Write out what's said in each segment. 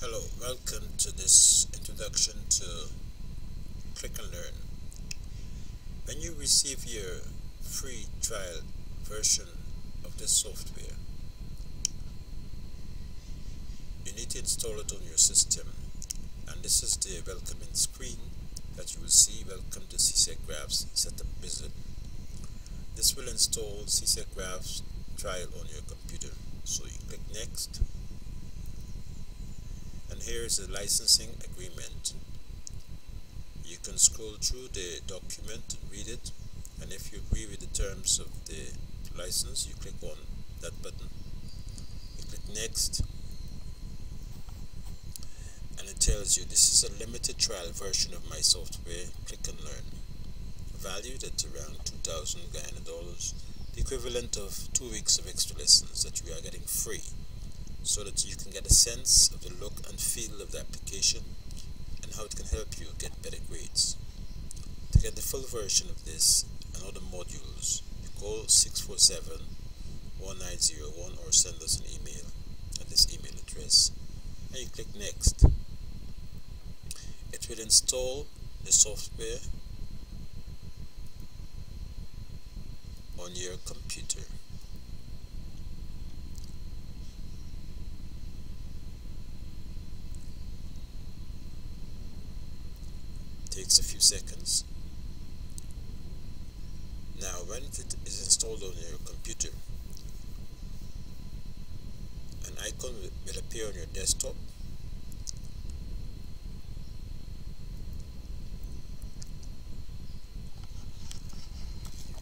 Hello, welcome to this introduction to Click and Learn. When you receive your free trial version of this software, you need to install it on your system, and this is the welcoming screen that you will see. Welcome to CSEC Graphs Setup Wizard. This will install CSEC Graphs trial on your computer. So you click Next, and here is the licensing agreement. You can scroll through the document and read it, and if you agree with the terms of the license, you click on that button. You click Next, and it tells you this is a limited trial version of my software, Click and Learn, valued at around 2,000 Guyana dollars, the equivalent of 2 weeks of extra lessons that you are getting free, so that you can get a sense of the look and feel of the application and how it can help you get better grades. To get the full version of this and other modules, you call 647-1901 or send us an email at this email address, and you click Next. It will install the software on your computer. Takes a few seconds. Now when it is installed on your computer, an icon will appear on your desktop.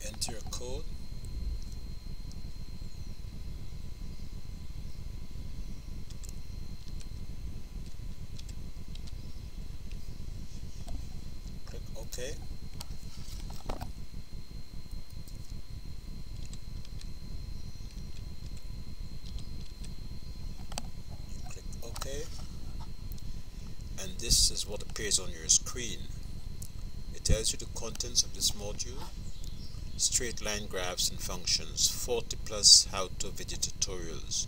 You enter a code, click OK. OK, and this is what appears on your screen. It tells you the contents of this module: straight line graphs and functions, 40 plus how-to video tutorials.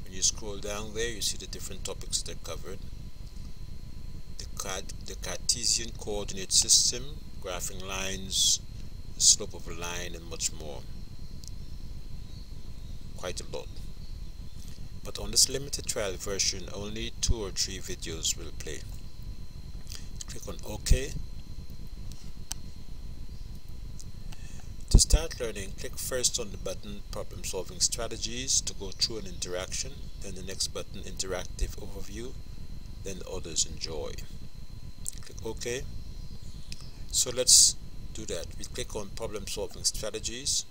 When you scroll down there, you see the different topics that are covered: the Cartesian coordinate system, graphing lines, the slope of a line, and much more. Quite a lot. But on this limited trial version, only 2 or 3 videos will play. Click on OK. To start learning, click first on the button Problem Solving Strategies to go through an interaction, then the next button Interactive Overview, then Others Enjoy. Click OK. So let's do that. We click on Problem Solving Strategies.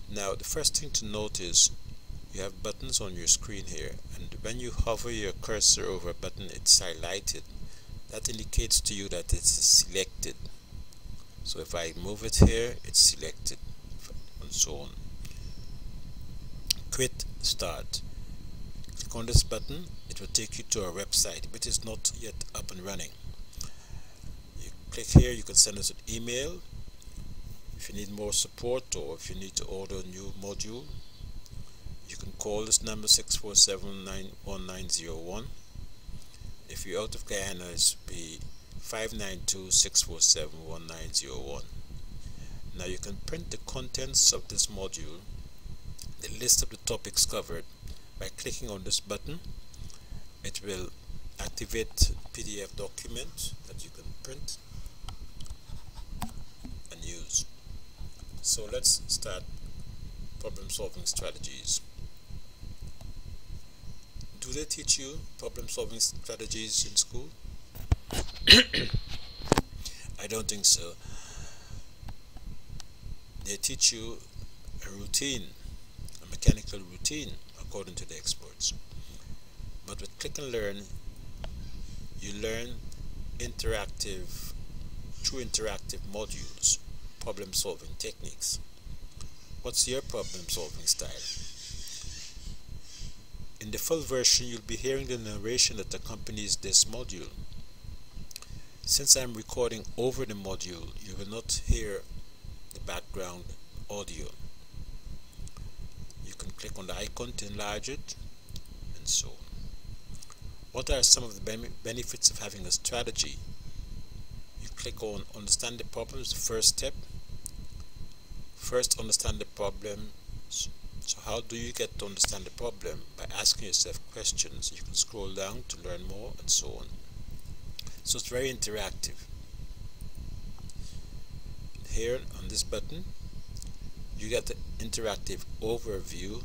Now the first thing to note is you have buttons on your screen here, and when you hover your cursor over a button, it's highlighted. That indicates to you that it's selected. So if I move it here, it's selected, and so on. Quit Start. Click on this button. It will take you to our website, which is not yet up and running. You click here, you can send us an email if you need more support, or if you need to order a new module. You can call this number 647-1901. If you're out of Guyana, it's be 592-647-1901. Now you can print the contents of this module, the list of the topics covered, by clicking on this button. It will activate a PDF document that you can print and use. So let's start problem solving strategies. Do they teach you problem solving strategies in school? I don't think so. They teach you a routine, a mechanical routine, according to the experts. But with Click and Learn, you learn through interactive modules, problem solving techniques. What's your problem solving style? In the full version, you'll be hearing the narration that accompanies this module. Since I'm recording over the module, you will not hear the background audio. You can click on the icon to enlarge it, and so on. What are some of the benefits of having a strategy? You click on understand the problems, the first step. First, understand the problem. So how do you get to understand the problem? By asking yourself questions. You can scroll down to learn more and so on. So it's very interactive. Here on this button, you get the interactive overview.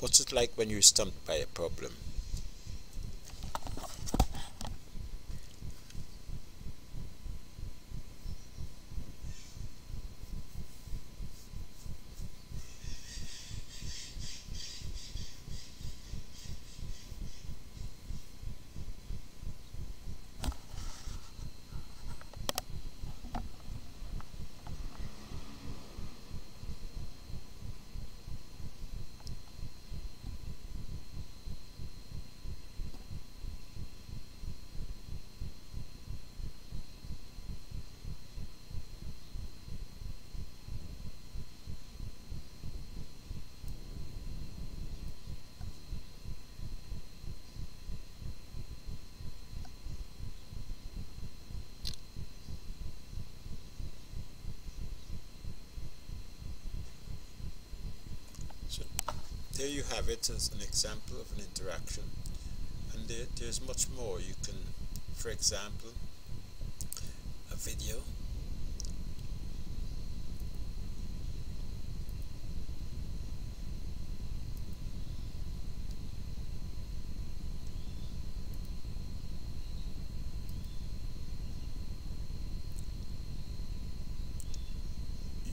What's it like when you're stumped by a problem? So there you have it as an example of an interaction, and there's much more. You can, for example, a video.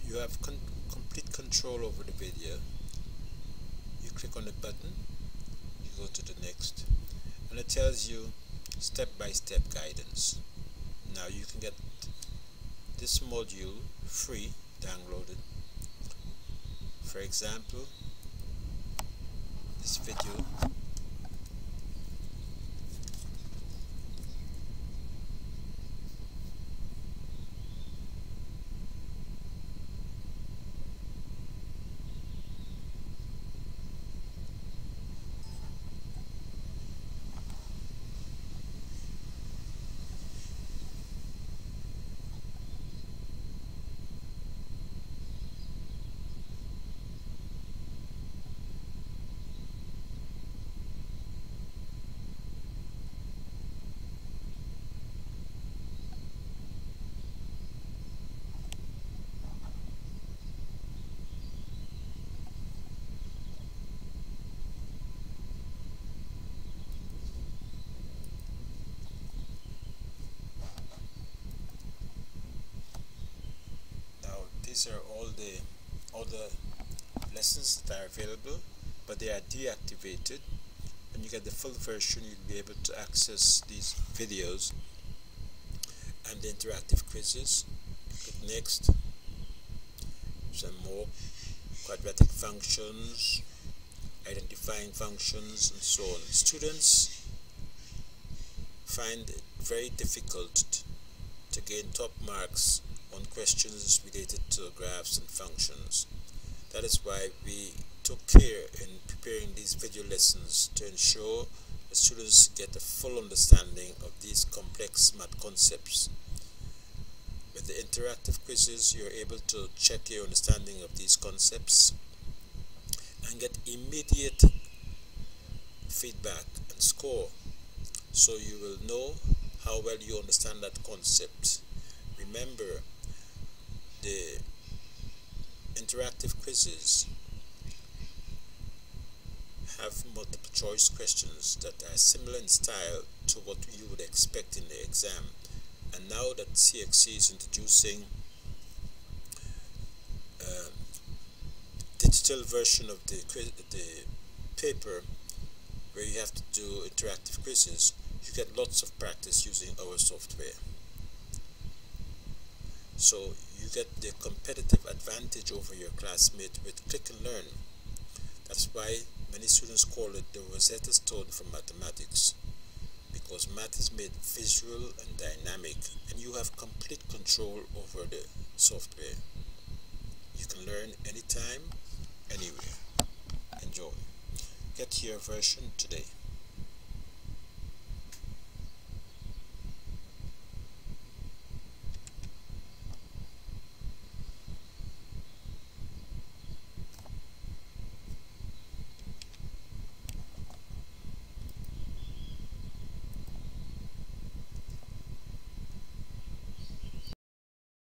You have complete control over the video. You click on the button, you go to the next, and it tells you step-by-step guidance. Now you can get this module free downloaded. For example, this video. These are all the lessons that are available, but they are deactivated. When you get the full version, you'll be able to access these videos and the interactive quizzes. Click next. Some more quadratic functions, identifying functions, and so on. Students find it very difficult to gain top marks on questions related to graphs and functions. That is why we took care in preparing these video lessons to ensure the students get a full understanding of these complex math concepts. With the interactive quizzes, you're able to check your understanding of these concepts and get immediate feedback and score, so you will know how well you understand that concept. Remember, the interactive quizzes have multiple choice questions that are similar in style to what you would expect in the exam. And now that CXC is introducing a digital version of the paper where you have to do interactive quizzes, you get lots of practice using our software. So you get the competitive advantage over your classmate with Click and Learn. That's why many students call it the Rosetta Stone for mathematics, because math is made visual and dynamic, and you have complete control over the software. You can learn anytime, anywhere. Enjoy. Get your version today.